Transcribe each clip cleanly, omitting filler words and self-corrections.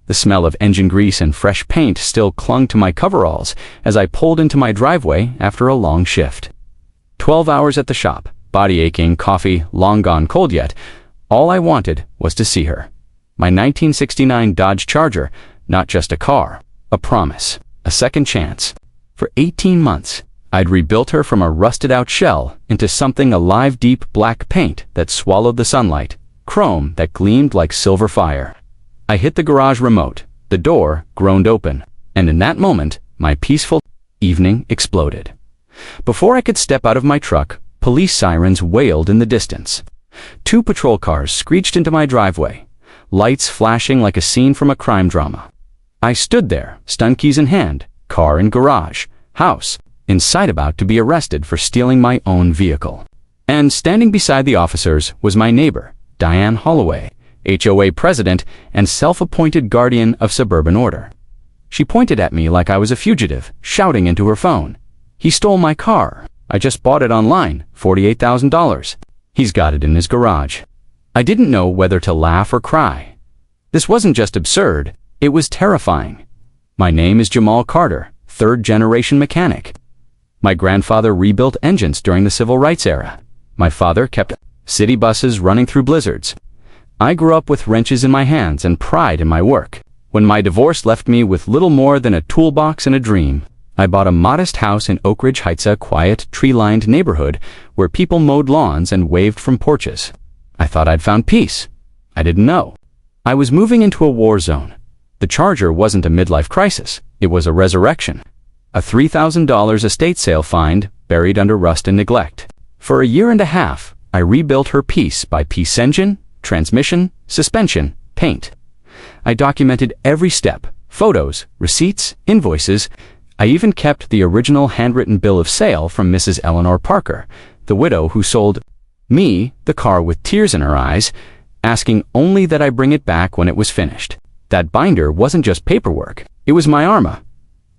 The smell of engine grease and fresh paint still clung to my coveralls as I pulled into my driveway after a long shift. 12 hours at the shop, body aching, coffee long gone cold yet. All I wanted was to see her. My 1969 Dodge Charger, not just a car, a promise, a second chance. For 18 months, I'd rebuilt her from a rusted-out shell into something alive, deep black paint that swallowed the sunlight, chrome that gleamed like silver fire. I hit the garage remote, the door groaned open, and in that moment, my peaceful evening exploded. Before I could step out of my truck, police sirens wailed in the distance. 2 patrol cars screeched into my driveway, lights flashing like a scene from a crime drama. I stood there, stun keys in hand, car in garage, house, in sight, about to be arrested for stealing my own vehicle. And standing beside the officers was my neighbor, Diane Holloway, HOA president and self-appointed guardian of suburban order. She pointed at me like I was a fugitive, shouting into her phone, "He stole my car. I just bought it online, $48,000. He's got it in his garage." I didn't know whether to laugh or cry. This wasn't just absurd, it was terrifying. My name is Jamal Carter, third-generation mechanic. My grandfather rebuilt engines during the civil rights era. My father kept city buses running through blizzards. I grew up with wrenches in my hands and pride in my work. When my divorce left me with little more than a toolbox and a dream, I bought a modest house in Oak Ridge Heights, a quiet, tree-lined neighborhood where people mowed lawns and waved from porches. I thought I'd found peace. I didn't know. I was moving into a war zone. The Charger wasn't a midlife crisis. It was a resurrection. A $3,000 estate sale find buried under rust and neglect. For a year and a half, I rebuilt her piece by piece: engine, transmission, suspension, paint. I documented every step, photos, receipts, invoices. I even kept the original handwritten bill of sale from Mrs. Eleanor Parker, the widow who sold me the car with tears in her eyes, asking only that I bring it back when it was finished. That binder wasn't just paperwork, it was my armor.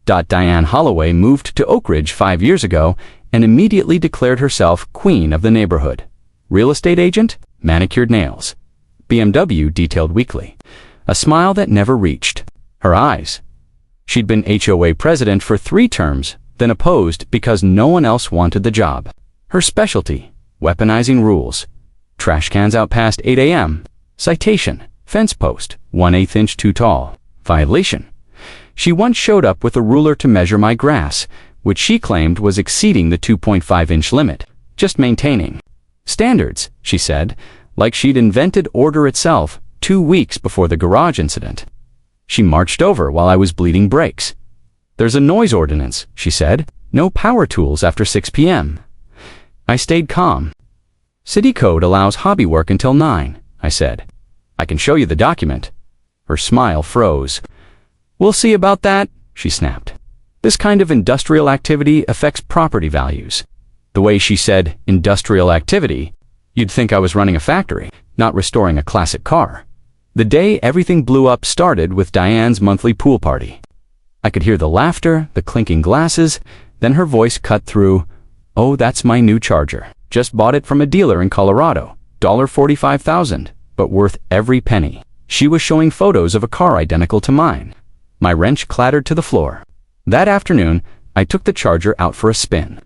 Diane Holloway moved to Oak Ridge 5 years ago and immediately declared herself queen of the neighborhood. Real estate agent, manicured nails, BMW detailed weekly, a smile that never reached her eyes. She'd been HOA president for 3 terms, then opposed because no one else wanted the job. Her specialty, weaponizing rules. Trash cans out past 8 a.m. Citation, fence post, 1/8 inch too tall. Violation. She once showed up with a ruler to measure my grass, which she claimed was exceeding the 2.5-inch limit. Just maintaining standards, she said, like she'd invented order itself 2 weeks before the garage incident. She marched over while I was bleeding brakes. "There's a noise ordinance," she said. "No power tools after 6 p.m. I stayed calm. "City code allows hobby work until 9, I said. "I can show you the document." Her smile froze. "We'll see about that," she snapped. This kind of industrial activity affects property values. The way she said industrial activity, you'd think I was running a factory, not restoring a classic car. The day everything blew up started with Diane's monthly pool party. I could hear the laughter, the clinking glasses, then her voice cut through. "Oh, that's my new Charger. Just bought it from a dealer in Colorado. $45,000, but worth every penny." She was showing photos of a car identical to mine. My wrench clattered to the floor. That afternoon, I took the Charger out for a spin.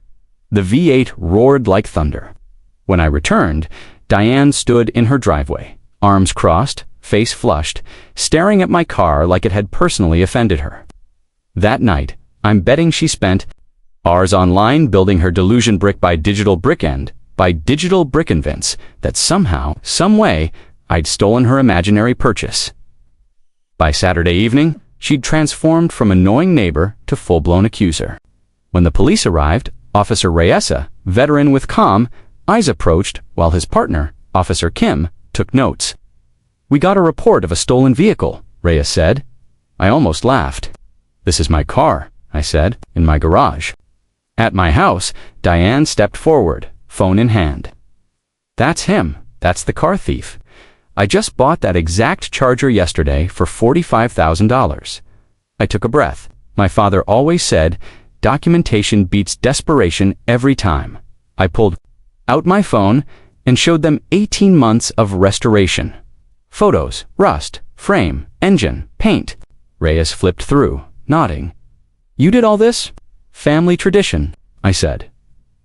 The V8 roared like thunder. When I returned, Diane stood in her driveway, arms crossed, face flushed, staring at my car like it had personally offended her. That night, I'm betting she spent hours online building her delusion brick by digital brick convince that somehow, some way, I'd stolen her imaginary purchase. By Saturday evening, she'd transformed from annoying neighbor to full-blown accuser. When the police arrived, Officer Reyes, veteran with calm eyes, approached while his partner, Officer Kim, took notes. "We got a report of a stolen vehicle," Reyes said. I almost laughed. "This is my car," I said, "in my garage." At my house, Diane stepped forward, phone in hand. "That's him. That's the car thief. I just bought that exact Charger yesterday for $45,000. I took a breath. My father always said, documentation beats desperation every time. I pulled out my phone and showed them 18 months of restoration. Photos, rust, frame, engine, paint. Reyes flipped through, nodding. You did all this? Family tradition, I said.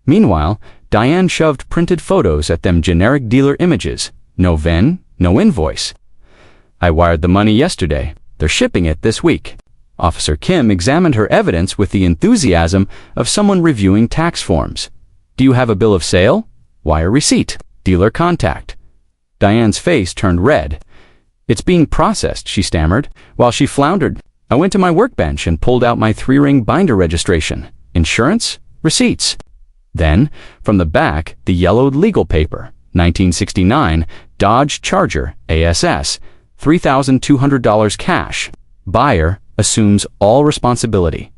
Meanwhile, Diane shoved printed photos at them generic dealer images. No VIN, no invoice. I wired the money yesterday. They're shipping it this week. Officer Kim examined her evidence with the enthusiasm of someone reviewing tax forms. Do you have a bill of sale? Wire receipt. Dealer contact. Diane's face turned red. It's being processed, she stammered. While she floundered, I went to my workbench and pulled out my 3-ring binder registration. Insurance? Receipts. Then, from the back, the yellowed legal paper. 1969 Dodge Charger ASS. $3,200 cash. Buyer assumes all responsibility.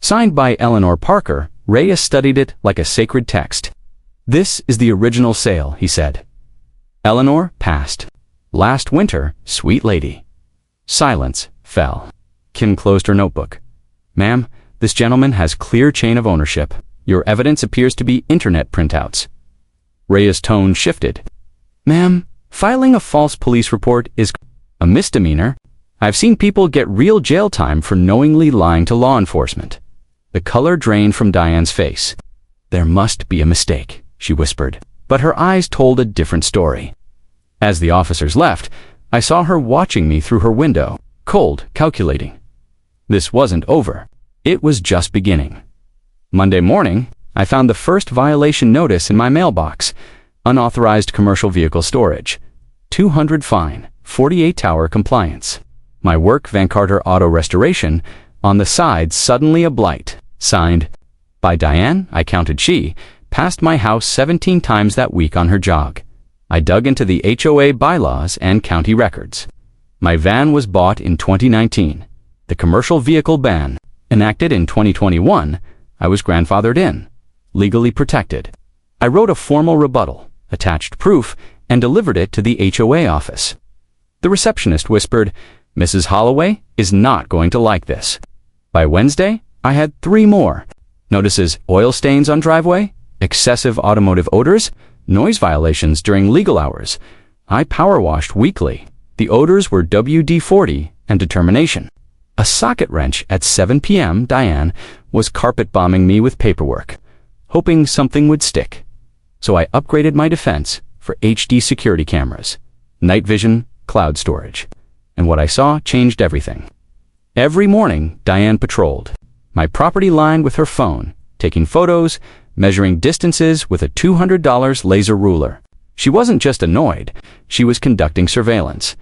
Signed by Eleanor Parker, Reyes studied it like a sacred text. This is the original sale, he said. Eleanor passed. Last winter, sweet lady. Silence fell. Kim closed her notebook. Ma'am, this gentleman has clear chain of ownership. Your evidence appears to be internet printouts. Reyes' tone shifted. Ma'am, filing a false police report is a misdemeanor. I've seen people get real jail time for knowingly lying to law enforcement. The color drained from Diane's face. There must be a mistake, she whispered, but her eyes told a different story. As the officers left, I saw her watching me through her window, cold, calculating. This wasn't over. It was just beginning. Monday morning, I found the first violation notice in my mailbox. Unauthorized commercial vehicle storage. 200 fine, 48-hour compliance. My work, Van Carter Auto Restoration. On the side, suddenly a blight. Signed, by Diane, I counted she, passed my house 17 times that week on her jog. I dug into the HOA bylaws and county records. My van was bought in 2019. The commercial vehicle ban, enacted in 2021, I was grandfathered in, legally protected. I wrote a formal rebuttal, attached proof, and delivered it to the HOA office. The receptionist whispered, Mrs. Holloway is not going to like this. By Wednesday, I had 3 more. Notices oil stains on driveway, excessive automotive odors, noise violations during legal hours. I power washed weekly. The odors were WD-40 and determination. A socket wrench at 7 p.m., Diane was carpet bombing me with paperwork, hoping something would stick. So I upgraded my defense for HD security cameras, night vision, cloud storage. And what I saw changed everything. Every morning, Diane patrolled. My property lined with her phone, taking photos, measuring distances with a $200 laser ruler. She wasn't just annoyed, she was conducting surveillance.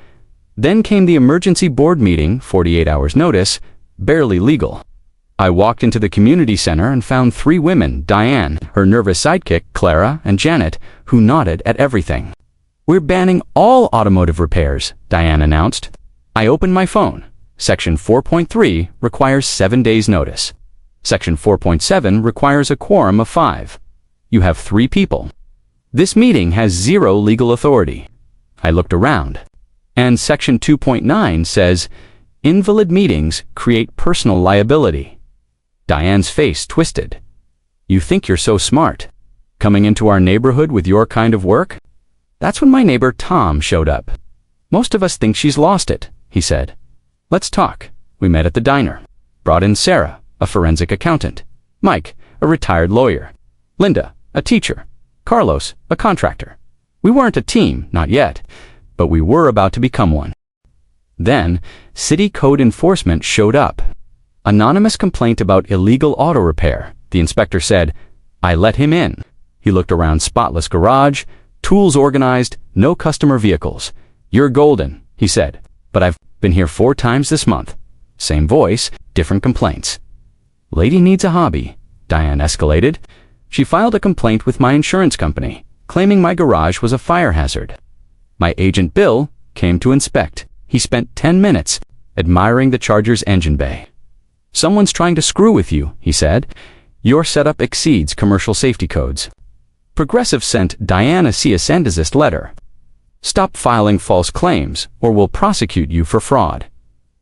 Then came the emergency board meeting, 48 hours notice, barely legal. I walked into the community center and found 3 women, Diane, her nervous sidekick, Clara, and Janet, who nodded at everything. We're banning all automotive repairs, Diane announced. I opened my phone. Section 4.3 requires 7 days notice. Section 4.7 requires a quorum of 5. You have 3 people. This meeting has 0 legal authority. I looked around. And Section 2.9 says, invalid meetings create personal liability. Diane's face twisted. You think you're so smart. Coming into our neighborhood with your kind of work? That's when my neighbor Tom showed up. Most of us think she's lost it, he said. Let's talk. We met at the diner. Brought in Sarah, a forensic accountant. Mike, a retired lawyer. Linda, a teacher. Carlos, a contractor. We weren't a team, not yet, but we were about to become one. Then, city code enforcement showed up. Anonymous complaint about illegal auto repair. The inspector said, I let him in. He looked around spotless garage, tools organized, no customer vehicles. You're golden, he said, but I've been here 4 times this month. Same voice, different complaints. Lady needs a hobby, Diane escalated. She filed a complaint with my insurance company, claiming my garage was a fire hazard. My agent Bill came to inspect. He spent 10 minutes admiring the Charger's engine bay. Someone's trying to screw with you, he said. Your setup exceeds commercial safety codes. Progressive sent Diane a cease and desist letter. Stop filing false claims or we'll prosecute you for fraud.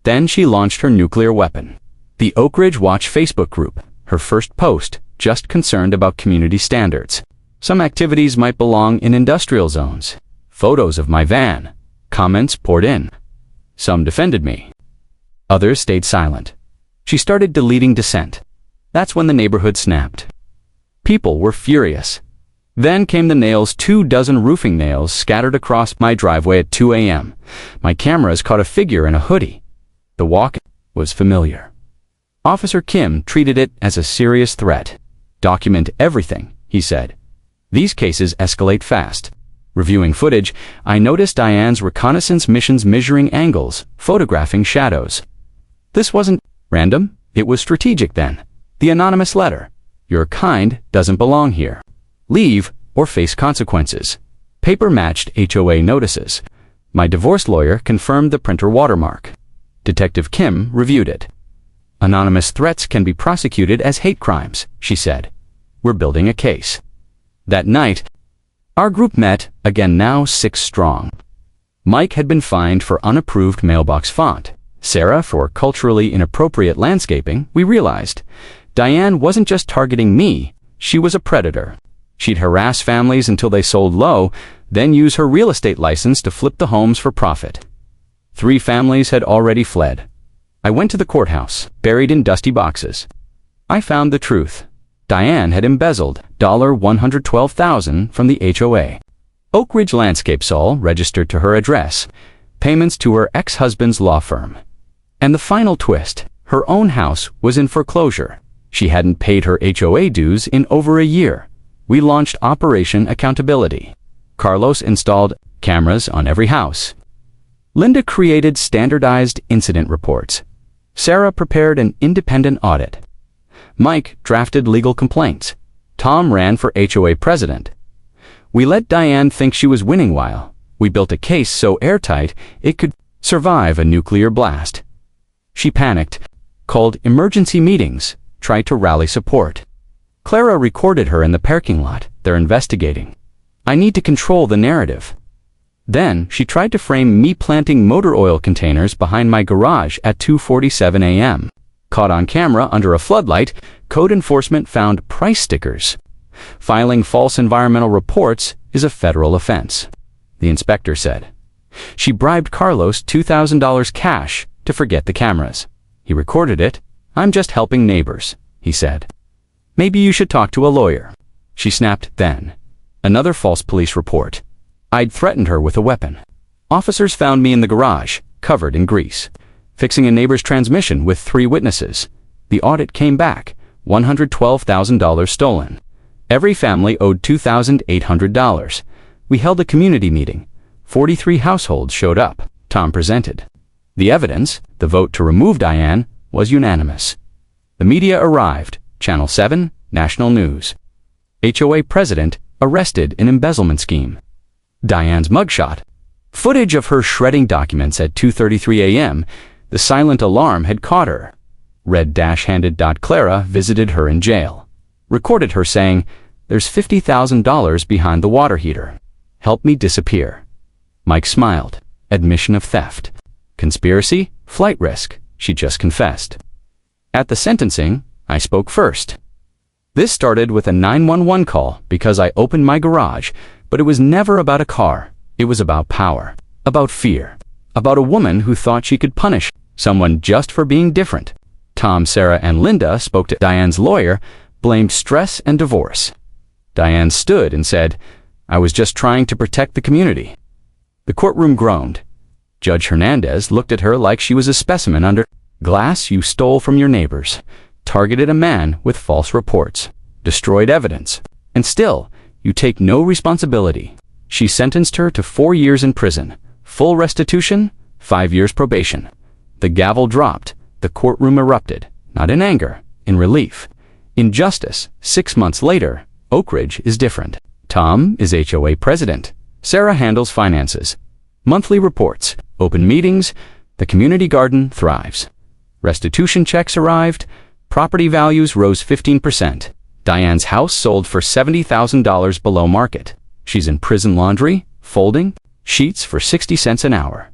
Then she launched her nuclear weapon. The Oak Ridge Watch Facebook group, her first post, just concerned about community standards. Some activities might belong in industrial zones. Photos of my van. Comments poured in. Some defended me. Others stayed silent. She started deleting dissent. That's when the neighborhood snapped. People were furious. Then came the nails, 24 roofing nails scattered across my driveway at 2 a.m. My cameras caught a figure in a hoodie. The walk was familiar. Officer Kim treated it as a serious threat. Document everything, he said. These cases escalate fast. Reviewing footage, I noticed Diane's reconnaissance missions measuring angles, photographing shadows. This wasn't random, it was strategic then. The anonymous letter. Your kind doesn't belong here. Leave or face consequences. Paper matched HOA notices. My divorce lawyer confirmed the printer watermark. Detective Kim reviewed it. Anonymous threats can be prosecuted as hate crimes, she said. We're building a case. That night, our group met, again now 6 strong. Mike had been fined for unapproved mailbox font. Sarah for culturally inappropriate landscaping. We realized Diane wasn't just targeting me, she was a predator. She'd harass families until they sold low, then use her real estate license to flip the homes for profit. 3 families had already fled. I went to the courthouse, buried in dusty boxes. I found the truth. Diane had embezzled $112,000 from the HOA. Oak Ridge Landscape Sol registered to her address, payments to her ex-husband's law firm. And the final twist, her own house was in foreclosure. She hadn't paid her HOA dues in over a year. We launched Operation Accountability. Carlos installed cameras on every house. Linda created standardized incident reports. Sarah prepared an independent audit. Mike drafted legal complaints. Tom ran for HOA president. We let Diane think she was winning while we built a case so airtight it could survive a nuclear blast. She panicked, called emergency meetings, tried to rally support. Clara recorded her in the parking lot. They're investigating. I need to control the narrative. Then she tried to frame me planting motor oil containers behind my garage at 2:47 a.m. Caught on camera under a floodlight, code enforcement found price stickers. Filing false environmental reports is a federal offense, the inspector said. She bribed Carlos $2,000 cash to forget the cameras. He recorded it. I'm just helping neighbors, he said. Maybe you should talk to a lawyer. She snapped then. Another false police report. I'd threatened her with a weapon. Officers found me in the garage, covered in grease, fixing a neighbor's transmission with 3 witnesses. The audit came back, $112,000 stolen. Every family owed $2,800. We held a community meeting. 43 households showed up. Tom presented. The evidence, the vote to remove Diane, was unanimous. The media arrived. Channel 7, National News. HOA president arrested in embezzlement scheme. Diane's mugshot. Footage of her shredding documents at 2:33 a.m. The silent alarm had caught her. Red-handed. Clara visited her in jail. Recorded her saying, "There's $50,000 behind the water heater. Help me disappear." Mike smiled. Admission of theft. Conspiracy, flight risk. She just confessed. At the sentencing, I spoke first. This started with a 911 call because I opened my garage, but it was never about a car. It was about power, about fear, about a woman who thought she could punish someone just for being different. Tom, Sarah, and Linda spoke to Diane's lawyer, blamed stress and divorce. Diane stood and said, "I was just trying to protect the community." The courtroom groaned. Judge Hernandez looked at her like she was a specimen under glass. You stole from your neighbors, targeted a man with false reports, destroyed evidence, and still, you take no responsibility. She sentenced her to 4 years in prison, full restitution, 5 years probation. The gavel dropped. The courtroom erupted, not in anger, in relief. In justice, 6 months later, Oak Ridge is different. Tom is HOA president. Sarah handles finances. Monthly reports, open meetings, the community garden thrives. Restitution checks arrived. Property values rose 15%. Diane's house sold for $70,000 below market. She's in prison laundry, folding, sheets for 60 cents an hour.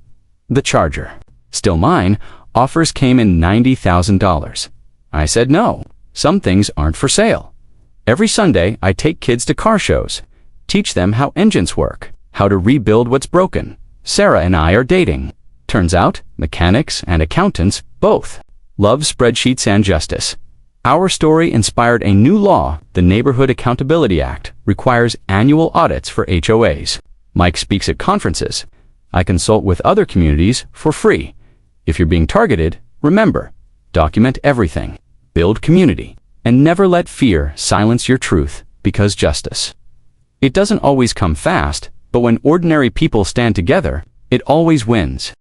The Charger, still mine, offers came in $90,000. I said no, some things aren't for sale. Every Sunday, I take kids to car shows, teach them how engines work, how to rebuild what's broken. Sarah and I are dating. Turns out, mechanics and accountants both love spreadsheets and justice. Our story inspired a new law. The Neighborhood Accountability Act requires annual audits for HOAs. Mike speaks at conferences. I consult with other communities for free. If you're being targeted, remember, document everything, build community, and never let fear silence your truth, because justice, it doesn't always come fast, but when ordinary people stand together, it always wins.